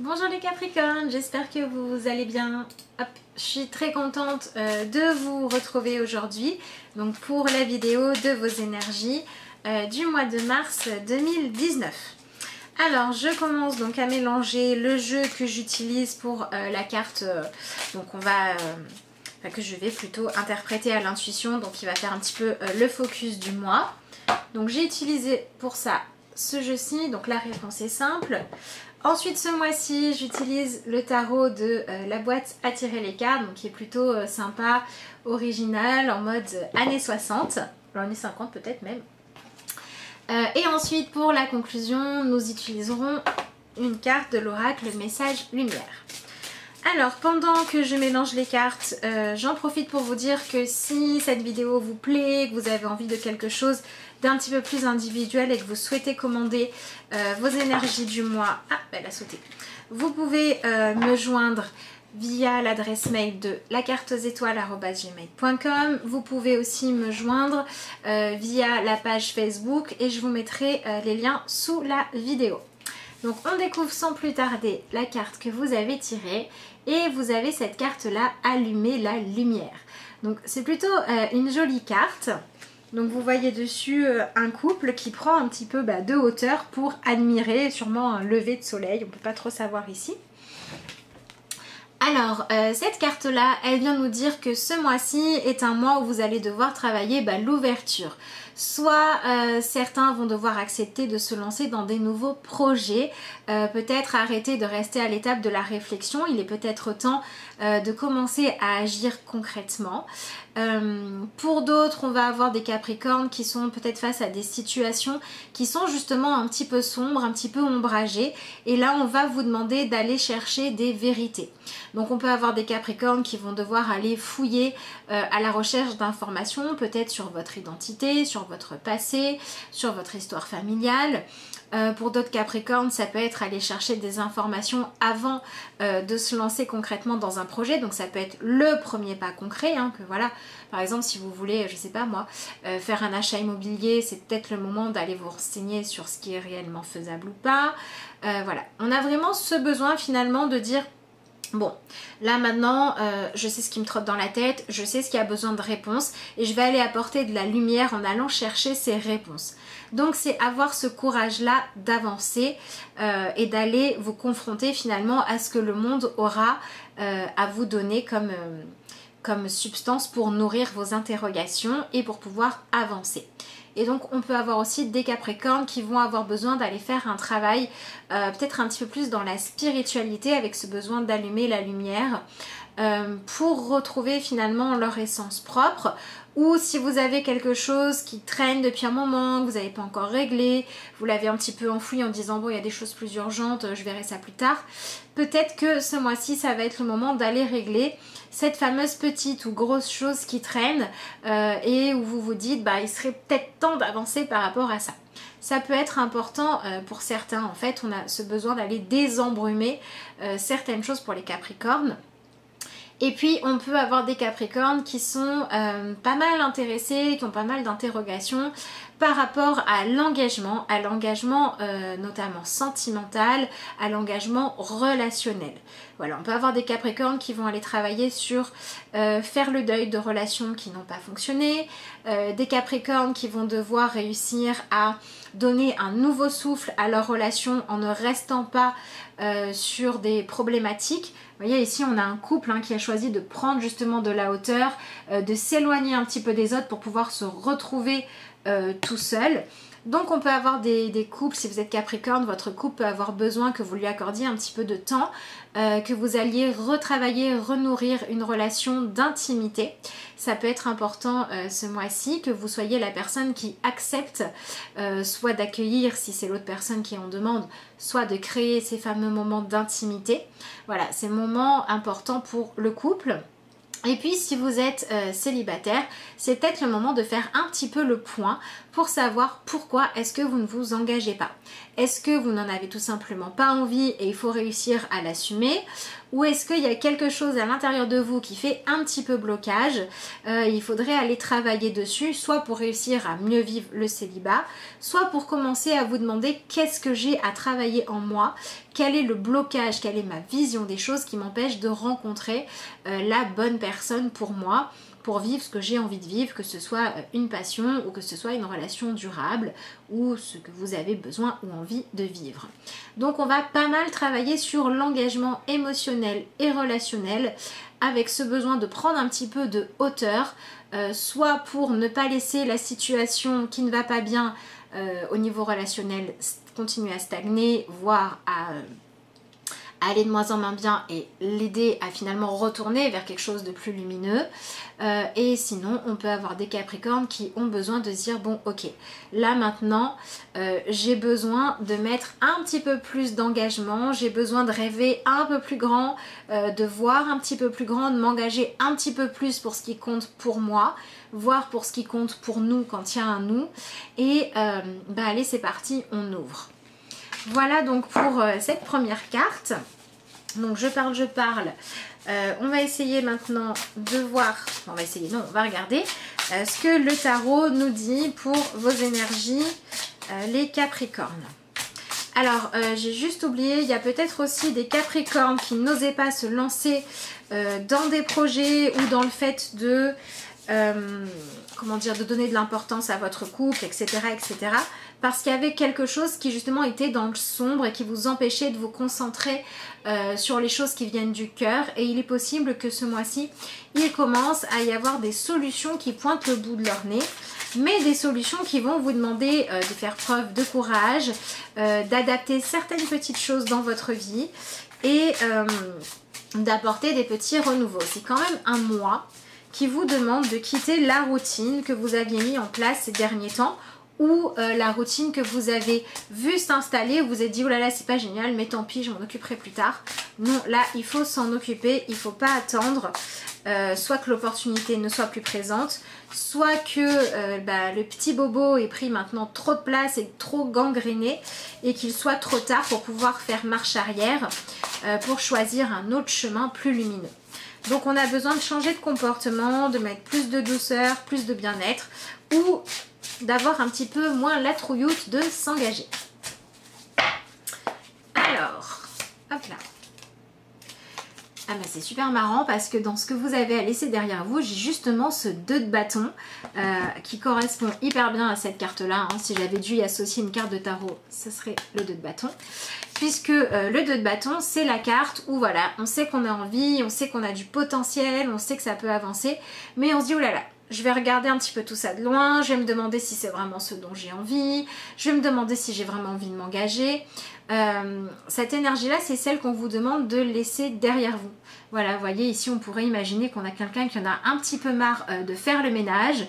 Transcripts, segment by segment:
Bonjour les Capricornes, j'espère que vous allez bien. Hop, je suis très contente de vous retrouver aujourd'hui donc pour la vidéo de vos énergies du mois de mars 2019. Alors je commence donc à mélanger le jeu que j'utilise pour la carte donc que je vais plutôt interpréter à l'intuition, donc il va faire un petit peu le focus du mois. Donc j'ai utilisé pour ça ce jeu-ci, donc la réponse est simple. Ensuite ce mois-ci j'utilise le tarot de la boîte Attirer les cartes, donc qui est plutôt sympa, original, en mode années 60, années 50 peut-être même. Et ensuite pour la conclusion nous utiliserons une carte de l'oracle Message Lumière. Alors pendant que je mélange les cartes, j'en profite pour vous dire que si cette vidéo vous plaît, que vous avez envie de quelque chose d'un petit peu plus individuel et que vous souhaitez commander vos énergies du mois, elle a sauté, vous pouvez me joindre via l'adresse mail de lacartesétoiles@gmail.com. Vous pouvez aussi me joindre via la page Facebook et je vous mettrai les liens sous la vidéo. Donc on découvre sans plus tarder la carte que vous avez tirée et vous avez cette carte là, Allumer la lumière. Donc c'est plutôt une jolie carte. Donc vous voyez dessus un couple qui prend un petit peu de hauteur pour admirer sûrement un lever de soleil, on ne peut pas trop savoir ici. Alors cette carte là, elle vient nous dire que ce mois-ci est un mois où vous allez devoir travailler l'ouverture. Soit certains vont devoir accepter de se lancer dans des nouveaux projets, peut-être arrêter de rester à l'étape de la réflexion, il est peut-être temps de commencer à agir concrètement. Pour d'autres, on va avoir des Capricornes qui sont peut-être face à des situations qui sont justement un petit peu sombres, un petit peu ombragées, et là on va vous demander d'aller chercher des vérités. Donc on peut avoir des Capricornes qui vont devoir aller fouiller à la recherche d'informations, peut-être sur votre identité, sur votre passé, sur votre histoire familiale. Pour d'autres Capricornes, ça peut être aller chercher des informations avant de se lancer concrètement dans un projet. Donc ça peut être le premier pas concret, que voilà. Par exemple, si vous voulez, je sais pas moi, faire un achat immobilier, c'est peut-être le moment d'aller vous renseigner sur ce qui est réellement faisable ou pas. Voilà, on a vraiment ce besoin finalement de dire: bon, là maintenant, je sais ce qui me trotte dans la tête, je sais ce qui a besoin de réponses et je vais aller apporter de la lumière en allant chercher ces réponses. Donc c'est avoir ce courage-là d'avancer et d'aller vous confronter finalement à ce que le monde aura à vous donner comme substance pour nourrir vos interrogations et pour pouvoir avancer. Et donc on peut avoir aussi des Capricornes qui vont avoir besoin d'aller faire un travail peut-être un petit peu plus dans la spiritualité, avec ce besoin d'allumer la lumière pour retrouver finalement leur essence propre. Ou si vous avez quelque chose qui traîne depuis un moment, que vous n'avez pas encore réglé, vous l'avez un petit peu enfoui en disant bon, il y a des choses plus urgentes, je verrai ça plus tard. Peut-être que ce mois-ci ça va être le moment d'aller régler cette fameuse petite ou grosse chose qui traîne et où vous vous dites il serait peut-être temps d'avancer par rapport à ça. Ça peut être important pour certains, en fait on a ce besoin d'aller désembrumer certaines choses pour les Capricornes. Et puis on peut avoir des Capricornes qui sont pas mal intéressés, qui ont pas mal d'interrogations par rapport à l'engagement notamment sentimental, à l'engagement relationnel. Voilà, on peut avoir des Capricornes qui vont aller travailler sur faire le deuil de relations qui n'ont pas fonctionné, des Capricornes qui vont devoir réussir à donner un nouveau souffle à leur relation en ne restant pas sur des problématiques. Vous voyez ici on a un couple qui a choisi de prendre justement de la hauteur, de s'éloigner un petit peu des autres pour pouvoir se retrouver tout seul. Donc on peut avoir des couples, si vous êtes Capricorne, votre couple peut avoir besoin que vous lui accordiez un petit peu de temps, que vous alliez retravailler, renourrir une relation d'intimité. Ça peut être important ce mois-ci, que vous soyez la personne qui accepte soit d'accueillir si c'est l'autre personne qui en demande, soit de créer ces fameux moments d'intimité. Voilà, ces moments importants pour le couple. Et puis si vous êtes célibataire, c'est peut-être le moment de faire un petit peu le point, pour savoir pourquoi est-ce que vous ne vous engagez pas. Est-ce que vous n'en avez tout simplement pas envie et il faut réussir à l'assumer? Ou est-ce qu'il y a quelque chose à l'intérieur de vous qui fait un petit peu blocage? Il faudrait aller travailler dessus, soit pour réussir à mieux vivre le célibat, soit pour commencer à vous demander qu'est-ce que j'ai à travailler en moi, quel est le blocage, quelle est ma vision des choses qui m'empêche de rencontrer la bonne personne pour moi, pour vivre ce que j'ai envie de vivre, que ce soit une passion ou que ce soit une relation durable ou ce que vous avez besoin ou envie de vivre. Donc on va pas mal travailler sur l'engagement émotionnel et relationnel avec ce besoin de prendre un petit peu de hauteur, soit pour ne pas laisser la situation qui ne va pas bien au niveau relationnel continuer à stagner, voire à aller de moins en moins bien et l'aider à finalement retourner vers quelque chose de plus lumineux. Et sinon, on peut avoir des Capricornes qui ont besoin de se dire bon, ok, là maintenant, j'ai besoin de mettre un petit peu plus d'engagement, j'ai besoin de rêver un peu plus grand, de voir un petit peu plus grand, de m'engager un petit peu plus pour ce qui compte pour moi, voire pour ce qui compte pour nous quand il y a un nous. Et allez, c'est parti, on ouvre. Voilà donc pour cette première carte. Donc je parle. On va essayer maintenant de voir, on va regarder ce que le tarot nous dit pour vos énergies, les Capricornes. Alors j'ai juste oublié, il y a peut-être aussi des Capricornes qui n'osaient pas se lancer dans des projets ou dans le fait de... de donner de l'importance à votre couple, etc. Parce qu'il y avait quelque chose qui justement était dans le sombre et qui vous empêchait de vous concentrer sur les choses qui viennent du cœur. Et il est possible que ce mois-ci, il commence à y avoir des solutions qui pointent le bout de leur nez, mais des solutions qui vont vous demander de faire preuve de courage, d'adapter certaines petites choses dans votre vie et d'apporter des petits renouveaux. C'est quand même un mois qui vous demande de quitter la routine que vous aviez mis en place ces derniers temps ou la routine que vous avez vue s'installer, vous vous êtes dit oh là là c'est pas génial mais tant pis je m'en occuperai plus tard. Non, là il faut s'en occuper, il ne faut pas attendre soit que l'opportunité ne soit plus présente, soit que le petit bobo ait pris maintenant trop de place et trop gangréné et qu'il soit trop tard pour pouvoir faire marche arrière pour choisir un autre chemin plus lumineux. Donc on a besoin de changer de comportement, de mettre plus de douceur, plus de bien-être ou d'avoir un petit peu moins la trouilloute de s'engager. Alors, hop là. Ah bah c'est super marrant parce que dans ce que vous avez à laisser derrière vous, j'ai justement ce 2 de bâton qui correspond hyper bien à cette carte-là. Hein. Si j'avais dû y associer une carte de tarot, ce serait le 2 de bâton. Puisque le 2 de bâton, c'est la carte où voilà, on sait qu'on a envie, on sait qu'on a du potentiel, on sait que ça peut avancer, mais on se dit, oh là là, je vais regarder un petit peu tout ça de loin, je vais me demander si c'est vraiment ce dont j'ai envie, je vais me demander si j'ai vraiment envie de m'engager. Cette énergie-là, c'est celle qu'on vous demande de laisser derrière vous. Voilà, vous voyez, ici, on pourrait imaginer qu'on a quelqu'un qui en a un petit peu marre de faire le ménage,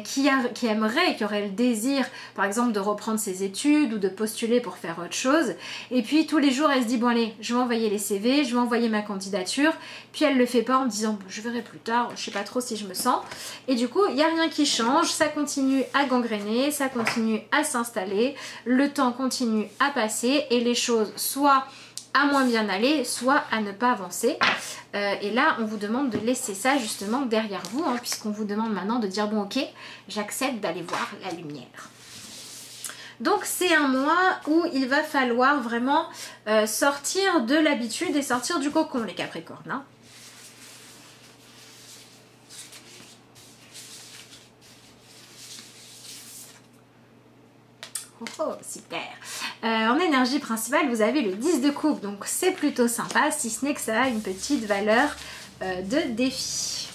qui aimerait, qui aurait le désir, par exemple, de reprendre ses études ou de postuler pour faire autre chose. Et puis, tous les jours, elle se dit, bon allez, je vais envoyer les CV, je vais envoyer ma candidature. Puis, elle le fait pas en me disant, je verrai plus tard, je sais pas trop si je me sens. Et du coup, il n'y a rien qui change, ça continue à gangréner, ça continue à s'installer, le temps continue à passer et les choses soit à moins bien aller, soit à ne pas avancer. Et là, on vous demande de laisser ça justement derrière vous, hein, puisqu'on vous demande maintenant de dire bon ok, j'accepte d'aller voir la lumière. Donc c'est un mois où il va falloir vraiment sortir de l'habitude et sortir du cocon les Capricornes. Hein. Oh, super. En énergie principale, vous avez le 10 de coupe, donc c'est plutôt sympa, si ce n'est que ça a une petite valeur de défi.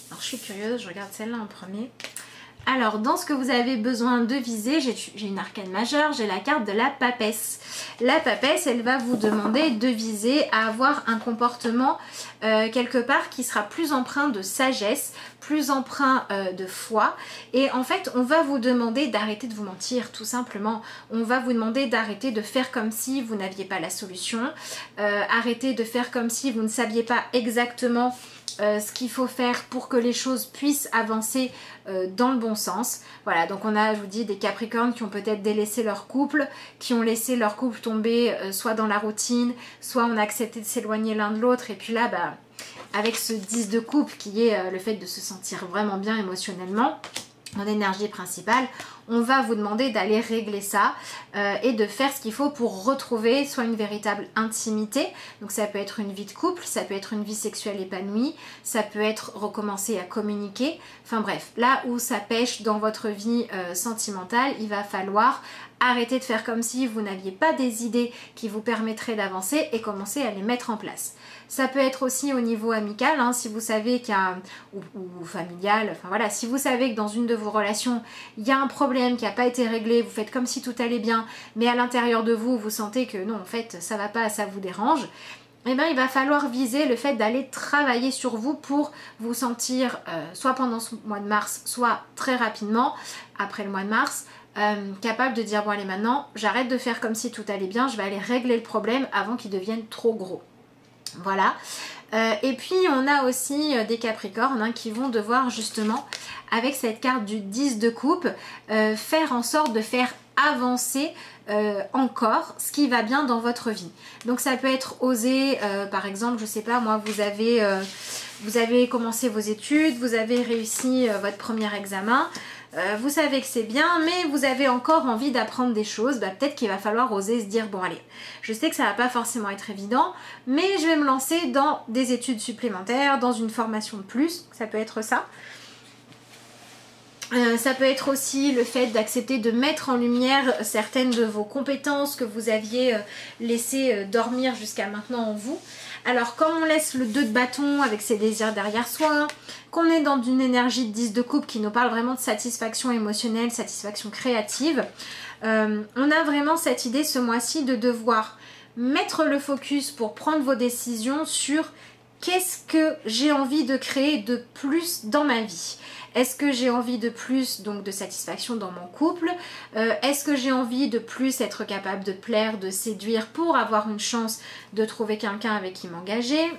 Alors, je suis curieuse, je regarde celle-là en premier. Alors, dans ce que vous avez besoin de viser, j'ai une arcane majeure, j'ai la carte de la papesse. La papesse, elle va vous demander de viser à avoir un comportement quelque part qui sera plus empreint de sagesse, plus empreint de foi. Et en fait, on va vous demander d'arrêter de vous mentir, tout simplement. On va vous demander d'arrêter de faire comme si vous n'aviez pas la solution. Arrêter de faire comme si vous ne saviez pas exactement ce qu'il faut faire pour que les choses puissent avancer dans le bon sens. Voilà, donc on a, je vous dis, des Capricornes qui ont peut-être délaissé leur couple, qui ont laissé leur couple tomber soit dans la routine, soit on a accepté de s'éloigner l'un de l'autre, et puis là, bah, avec ce 10 de coupe qui est le fait de se sentir vraiment bien émotionnellement, en énergie principale, on va vous demander d'aller régler ça et de faire ce qu'il faut pour retrouver soit une véritable intimité, donc ça peut être une vie de couple, ça peut être une vie sexuelle épanouie, ça peut être recommencer à communiquer, enfin bref, là où ça pêche dans votre vie sentimentale, il va falloir arrêter de faire comme si vous n'aviez pas des idées qui vous permettraient d'avancer et commencer à les mettre en place. Ça peut être aussi au niveau amical, hein, si vous savez qu'il y a ou familial, enfin voilà, si vous savez que dans une de vos relations, il y a un problème qui n'a pas été réglé, vous faites comme si tout allait bien, mais à l'intérieur de vous, vous sentez que non, en fait, ça va pas, ça vous dérange, eh bien, il va falloir viser le fait d'aller travailler sur vous pour vous sentir, soit pendant ce mois de mars, soit très rapidement, après le mois de mars, capable de dire bon allez maintenant, j'arrête de faire comme si tout allait bien, je vais aller régler le problème avant qu'il devienne trop gros. Voilà, et puis on a aussi des Capricornes hein, qui vont devoir justement, avec cette carte du 10 de coupe, faire en sorte de faire avancer encore ce qui va bien dans votre vie. Donc ça peut être oser, par exemple, je sais pas moi, vous avez commencé vos études, vous avez réussi votre premier examen, vous savez que c'est bien, mais vous avez encore envie d'apprendre des choses, bah, peut-être qu'il va falloir oser se dire bon allez, je sais que ça va pas forcément être évident, mais je vais me lancer dans des études supplémentaires, dans une formation de plus, ça peut être ça. Ça peut être aussi le fait d'accepter de mettre en lumière certaines de vos compétences que vous aviez laissées dormir jusqu'à maintenant en vous. Alors comme on laisse le 2 de bâton avec ses désirs derrière soi, qu'on est dans une énergie de 10 de coupe qui nous parle vraiment de satisfaction émotionnelle, satisfaction créative, on a vraiment cette idée ce mois-ci de devoir mettre le focus pour prendre vos décisions sur qu'est-ce que j'ai envie de créer de plus dans ma vie. Est-ce que j'ai envie de plus donc de satisfaction dans mon couple? Est-ce que j'ai envie de plus être capable de plaire, de séduire pour avoir une chance de trouver quelqu'un avec qui m'engager?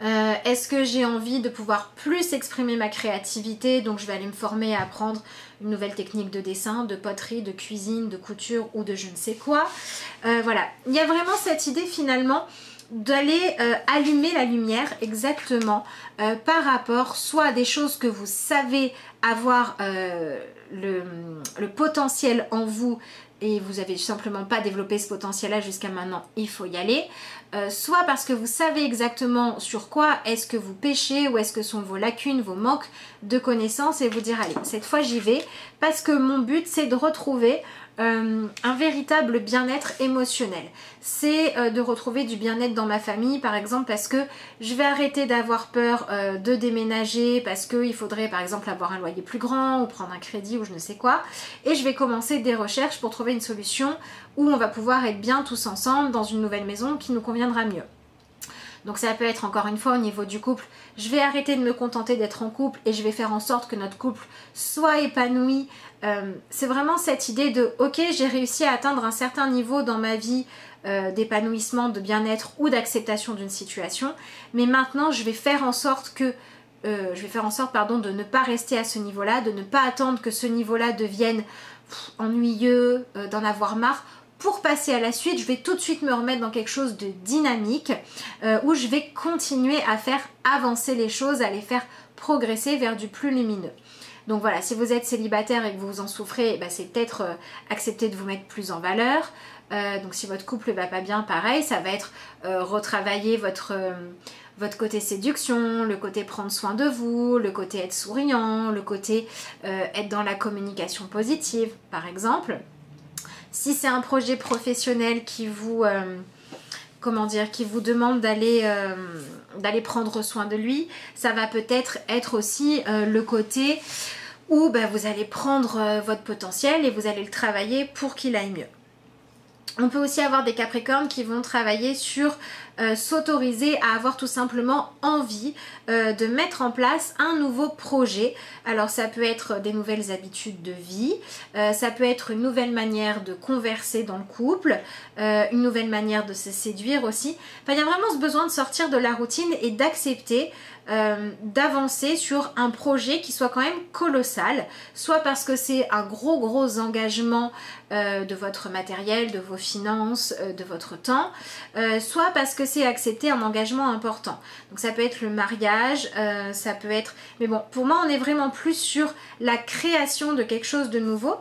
Est-ce que j'ai envie de pouvoir plus exprimer ma créativité? Donc je vais aller me former à apprendre une nouvelle technique de dessin, de poterie, de cuisine, de couture ou de je ne sais quoi. Voilà, il y a vraiment cette idée finalement d'aller allumer la lumière exactement par rapport soit à des choses que vous savez avoir le potentiel en vous et vous n'avez simplement pas développé ce potentiel là jusqu'à maintenant, il faut y aller, soit parce que vous savez exactement sur quoi est-ce que vous pêchez, où est-ce que sont vos lacunes, vos manques de connaissances et vous dire allez, cette fois j'y vais parce que mon but c'est de retrouver un véritable bien-être émotionnel. C'est de retrouver du bien-être dans ma famille par exemple parce que je vais arrêter d'avoir peur de déménager parce qu'il faudrait par exemple avoir un loyer plus grand ou prendre un crédit ou je ne sais quoi et je vais commencer des recherches pour trouver une solution où on va pouvoir être bien tous ensemble dans une nouvelle maison qui nous conviendra mieux. Donc ça peut être encore une fois au niveau du couple, je vais arrêter de me contenter d'être en couple et je vais faire en sorte que notre couple soit épanoui. C'est vraiment cette idée de ok, j'ai réussi à atteindre un certain niveau dans ma vie d'épanouissement, de bien-être ou d'acceptation d'une situation, mais maintenant je vais faire en sorte que de ne pas rester à ce niveau-là, de ne pas attendre que ce niveau-là devienne ennuyeux, d'en avoir marre. Pour passer à la suite, je vais tout de suite me remettre dans quelque chose de dynamique où je vais continuer à faire avancer les choses, à les faire progresser vers du plus lumineux. Donc voilà, si vous êtes célibataire et que vous en souffrez, bah c'est peut-être accepter de vous mettre plus en valeur. Donc si votre couple ne va pas bien, pareil, ça va être retravailler votre côté séduction, le côté prendre soin de vous, le côté être souriant, le côté être dans la communication positive par exemple. Si c'est un projet professionnel qui vous, qui vous demande d'aller prendre soin de lui, ça va peut-être être aussi le côté où vous allez prendre votre potentiel et vous allez le travailler pour qu'il aille mieux. On peut aussi avoir des Capricornes qui vont travailler sur s'autoriser à avoir tout simplement envie de mettre en place un nouveau projet. Alors ça peut être des nouvelles habitudes de vie, ça peut être une nouvelle manière de converser dans le couple, une nouvelle manière de se séduire aussi. Enfin, il y a vraiment ce besoin de sortir de la routine et d'accepter d'avancer sur un projet qui soit quand même colossal, soit parce que c'est un gros engagement de votre matériel, de vos finances, de votre temps, soit parce que c'est accepter un engagement important. Donc ça peut être le mariage, ça peut être... Mais bon, pour moi on est vraiment plus sur la création de quelque chose de nouveau,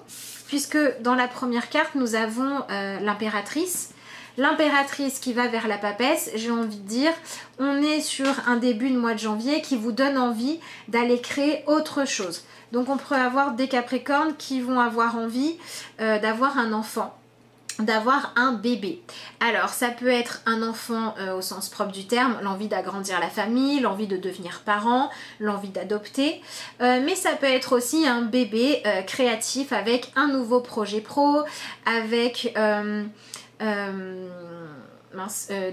puisque dans la première carte nous avons l'impératrice. L'impératrice qui va vers la papesse, j'ai envie de dire, on est sur un début de mois de janvier qui vous donne envie d'aller créer autre chose. Donc on peut avoir des Capricornes qui vont avoir envie d'avoir un enfant, d'avoir un bébé. Alors ça peut être un enfant au sens propre du terme, l'envie d'agrandir la famille, l'envie de devenir parent, l'envie d'adopter, mais ça peut être aussi un bébé créatif avec un nouveau projet pro, avec...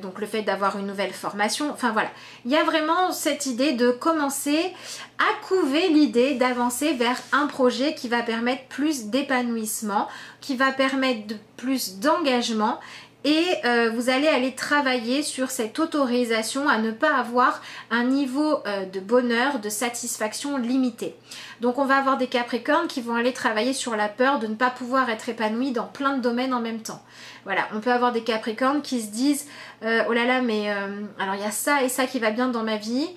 donc le fait d'avoir une nouvelle formation, enfin voilà, il y a vraiment cette idée de commencer à couver l'idée d'avancer vers un projet qui va permettre plus d'épanouissement, qui va permettre plus d'engagement. Et vous allez aller travailler sur cette autorisation à ne pas avoir un niveau de bonheur, de satisfaction limité. Donc on va avoir des Capricornes qui vont aller travailler sur la peur de ne pas pouvoir être épanoui dans plein de domaines en même temps. Voilà, on peut avoir des Capricornes qui se disent oh là là, mais alors il y a ça et ça qui va bien dans ma vie.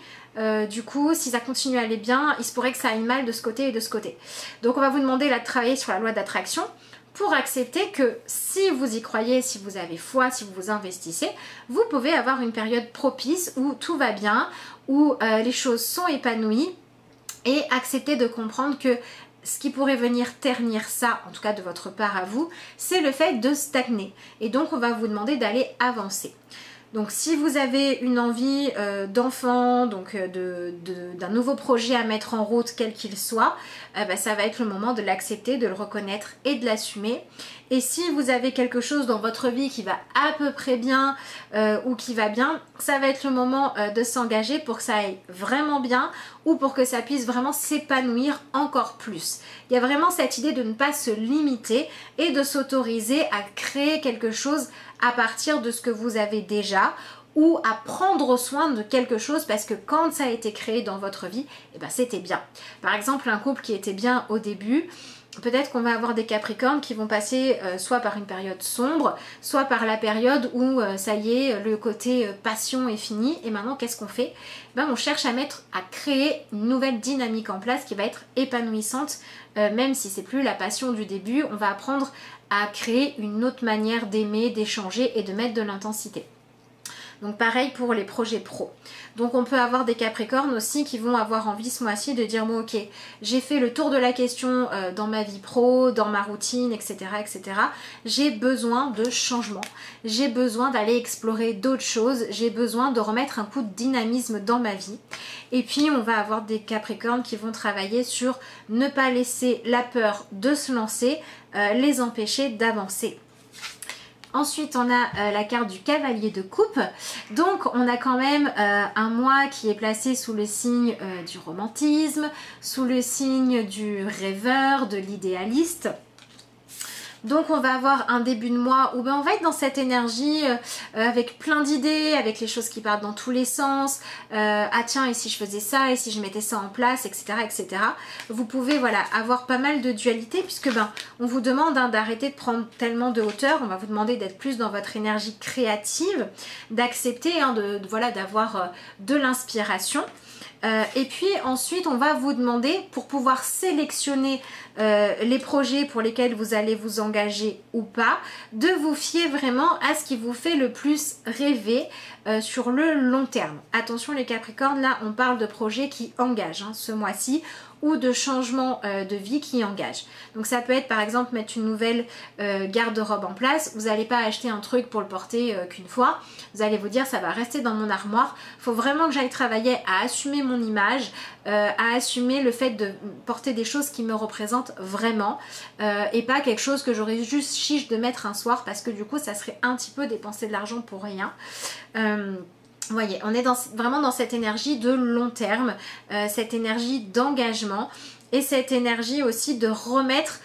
Du coup, si ça continue à aller bien, il se pourrait que ça aille mal de ce côté et de ce côté. Donc on va vous demander là de travailler sur la loi d'attraction, pour accepter que si vous y croyez, si vous avez foi, si vous vous investissez, vous pouvez avoir une période propice où tout va bien, où les choses sont épanouies, et accepter de comprendre que ce qui pourrait venir ternir ça, en tout cas de votre part à vous, c'est le fait de stagner. Et donc on va vous demander d'aller avancer. Donc si vous avez une envie d'enfant, donc d'un nouveau projet à mettre en route quel qu'il soit, ça va être le moment de l'accepter, de le reconnaître et de l'assumer. Et si vous avez quelque chose dans votre vie qui va à peu près bien ou qui va bien, ça va être le moment de s'engager pour que ça aille vraiment bien ou pour que ça puisse vraiment s'épanouir encore plus. Il y a vraiment cette idée de ne pas se limiter et de s'autoriser à créer quelque chose à partir de ce que vous avez déjà ou à prendre soin de quelque chose parce que quand ça a été créé dans votre vie, c'était bien. Par exemple, un couple qui était bien au début, peut-être qu'on va avoir des Capricornes qui vont passer soit par une période sombre, soit par la période où ça y est, le côté passion est fini et maintenant qu'est-ce qu'on fait? On cherche à créer une nouvelle dynamique en place qui va être épanouissante, même si c'est plus la passion du début, on va apprendre à créer une autre manière d'aimer, d'échanger et de mettre de l'intensité. Donc pareil pour les projets pro. Donc on peut avoir des Capricornes aussi qui vont avoir envie ce mois-ci de dire bon ok, j'ai fait le tour de la question dans ma vie pro, dans ma routine, etc. etc. J'ai besoin de changement. J'ai besoin d'aller explorer d'autres choses. J'ai besoin de remettre un coup de dynamisme dans ma vie. Et puis on va avoir des Capricornes qui vont travailler sur ne pas laisser la peur de se lancer, les empêcher d'avancer. Ensuite, on a la carte du cavalier de coupe. Donc, on a quand même un mois qui est placé sous le signe du romantisme, sous le signe du rêveur, de l'idéaliste. Donc on va avoir un début de mois où on va être dans cette énergie avec plein d'idées, avec les choses qui partent dans tous les sens. Ah tiens, et si je faisais ça, et si je mettais ça en place, etc. etc. Vous pouvez voilà, avoir pas mal de dualité puisque on vous demande d'arrêter de prendre tellement de hauteur. On va vous demander d'être plus dans votre énergie créative, d'accepter d'avoir de l'inspiration. Et puis ensuite on va vous demander pour pouvoir sélectionner les projets pour lesquels vous allez vous engager ou pas, de vous fier vraiment à ce qui vous fait le plus rêver sur le long terme. Attention les Capricornes, là on parle de projets qui engagent ce mois-ci ou de changement de vie qui engage. Donc ça peut être par exemple mettre une nouvelle garde-robe en place. Vous n'allez pas acheter un truc pour le porter qu'une fois. Vous allez vous dire ça va rester dans mon armoire. Il faut vraiment que j'aille travailler à assumer mon image, à assumer le fait de porter des choses qui me représentent vraiment et pas quelque chose que j'aurais juste chiche de mettre un soir parce que du coup ça serait un petit peu dépenser de l'argent pour rien. Vous voyez, on est vraiment dans cette énergie de long terme, cette énergie d'engagement et cette énergie aussi de remettre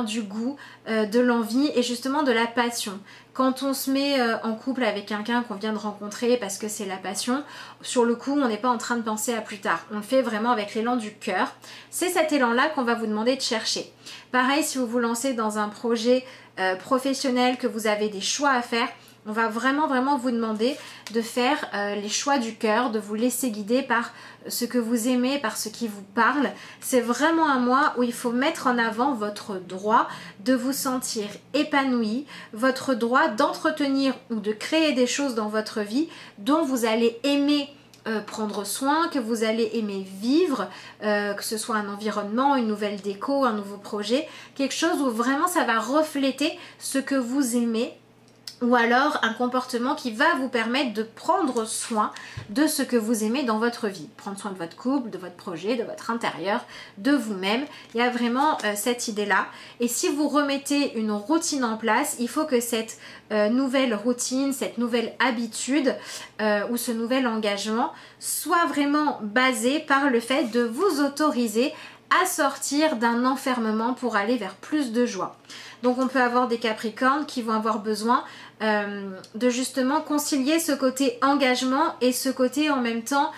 du goût, de l'envie et justement de la passion. Quand on se met en couple avec quelqu'un qu'on vient de rencontrer parce que c'est la passion, sur le coup on n'est pas en train de penser à plus tard. On le fait vraiment avec l'élan du cœur. C'est cet élan-là qu'on va vous demander de chercher. Pareil, si vous vous lancez dans un projet professionnel, que vous avez des choix à faire, on va vraiment vous demander de faire les choix du cœur, de vous laisser guider par ce que vous aimez, par ce qui vous parle. C'est vraiment un mois où il faut mettre en avant votre droit de vous sentir épanoui, votre droit d'entretenir ou de créer des choses dans votre vie dont vous allez aimer prendre soin, que vous allez aimer vivre, que ce soit un environnement, une nouvelle déco, un nouveau projet, quelque chose où vraiment ça va refléter ce que vous aimez, ou alors un comportement qui va vous permettre de prendre soin de ce que vous aimez dans votre vie. Prendre soin de votre couple, de votre projet, de votre intérieur, de vous-même. Il y a vraiment cette idée-là. Et si vous remettez une routine en place, il faut que cette nouvelle routine, cette nouvelle habitude ou ce nouvel engagement soit vraiment basé par le fait de vous autoriser à sortir d'un enfermement pour aller vers plus de joie. Donc on peut avoir des Capricornes qui vont avoir besoin de justement concilier ce côté engagement et ce côté en même temps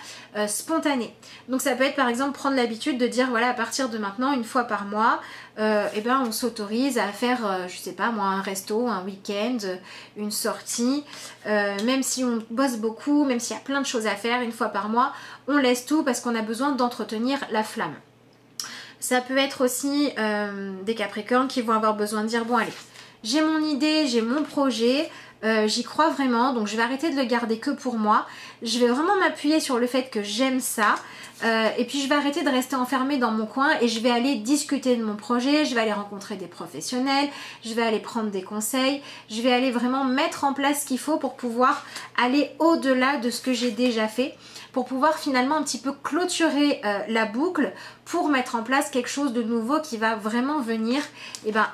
spontané. Donc ça peut être par exemple prendre l'habitude de dire voilà, à partir de maintenant, une fois par mois, on s'autorise à faire, je sais pas moi, un resto, un week-end, une sortie, même si on bosse beaucoup, même s'il y a plein de choses à faire, une fois par mois, on laisse tout parce qu'on a besoin d'entretenir la flamme. Ça peut être aussi des Capricornes qui vont avoir besoin de dire bon allez, j'ai mon idée, j'ai mon projet, j'y crois vraiment, donc je vais arrêter de le garder que pour moi. Je vais vraiment m'appuyer sur le fait que j'aime ça et puis je vais arrêter de rester enfermée dans mon coin et je vais aller discuter de mon projet, je vais aller rencontrer des professionnels, je vais aller prendre des conseils, je vais aller vraiment mettre en place ce qu'il faut pour pouvoir aller au-delà de ce que j'ai déjà fait, pour pouvoir finalement un petit peu clôturer la boucle pour mettre en place quelque chose de nouveau qui va vraiment venir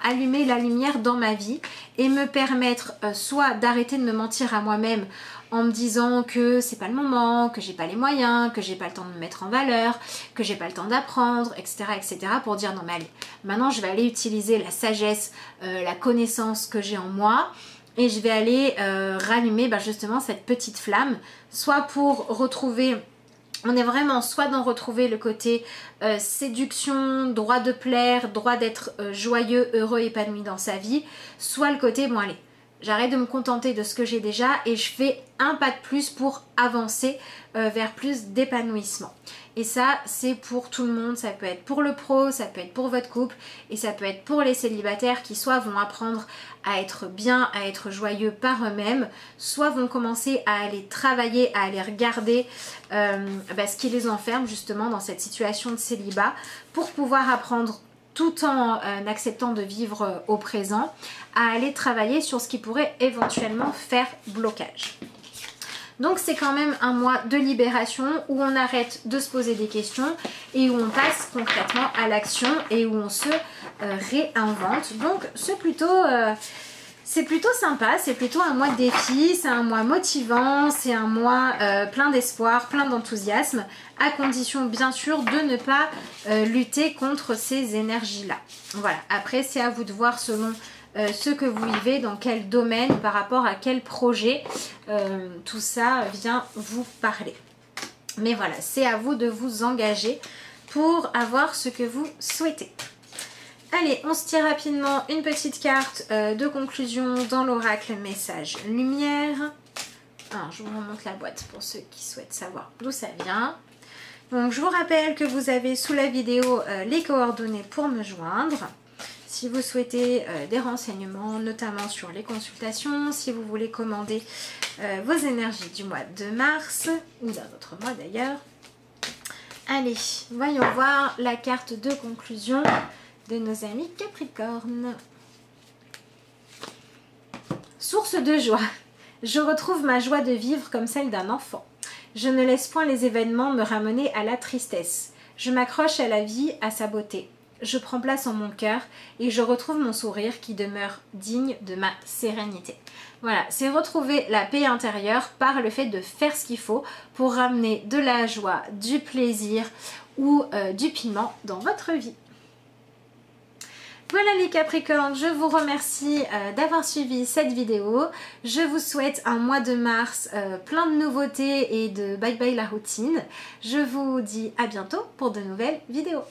allumer la lumière dans ma vie et me permettre soit d'arrêter de me mentir à moi-même en me disant que c'est pas le moment, que j'ai pas les moyens, que j'ai pas le temps de me mettre en valeur, que j'ai pas le temps d'apprendre, etc., pour dire non mais allez, maintenant je vais aller utiliser la sagesse, la connaissance que j'ai en moi et je vais aller rallumer justement cette petite flamme, soit pour retrouver, on est vraiment soit dans retrouver le côté séduction, droit de plaire, droit d'être joyeux, heureux, épanoui dans sa vie, soit le côté bon allez, j'arrête de me contenter de ce que j'ai déjà et je fais un pas de plus pour avancer vers plus d'épanouissement. Et ça, c'est pour tout le monde. Ça peut être pour le pro, ça peut être pour votre couple et ça peut être pour les célibataires qui soit vont apprendre à être bien, à être joyeux par eux-mêmes, soit vont commencer à aller travailler, à aller regarder ce qui les enferme justement dans cette situation de célibat pour pouvoir apprendre tout en acceptant de vivre au présent, à aller travailler sur ce qui pourrait éventuellement faire blocage. Donc c'est quand même un mois de libération où on arrête de se poser des questions et où on passe concrètement à l'action et où on se réinvente. Donc c'est plutôt sympa, c'est plutôt un mois de défi, c'est un mois motivant, c'est un mois plein d'espoir, plein d'enthousiasme, à condition bien sûr de ne pas lutter contre ces énergies-là. Voilà, après c'est à vous de voir selon ce que vous vivez, dans quel domaine, par rapport à quel projet tout ça vient vous parler. Mais voilà, c'est à vous de vous engager pour avoir ce que vous souhaitez. Allez, on se tire rapidement une petite carte de conclusion dans l'oracle message lumière. Alors, je vous remonte la boîte pour ceux qui souhaitent savoir d'où ça vient. Donc, je vous rappelle que vous avez sous la vidéo les coordonnées pour me joindre. Si vous souhaitez des renseignements, notamment sur les consultations, si vous voulez commander vos énergies du mois de mars, ou d'un autre mois d'ailleurs, Allez, voyons voir la carte de conclusion de nos amis Capricorne. Source de joie. Je retrouve ma joie de vivre comme celle d'un enfant. Je ne laisse point les événements me ramener à la tristesse. Je m'accroche à la vie, à sa beauté. Je prends place en mon cœur et je retrouve mon sourire qui demeure digne de ma sérénité. Voilà, c'est retrouver la paix intérieure par le fait de faire ce qu'il faut pour ramener de la joie, du plaisir ou du piment dans votre vie. Voilà les Capricornes, je vous remercie d'avoir suivi cette vidéo. Je vous souhaite un mois de mars plein de nouveautés et de bye bye la routine. Je vous dis à bientôt pour de nouvelles vidéos.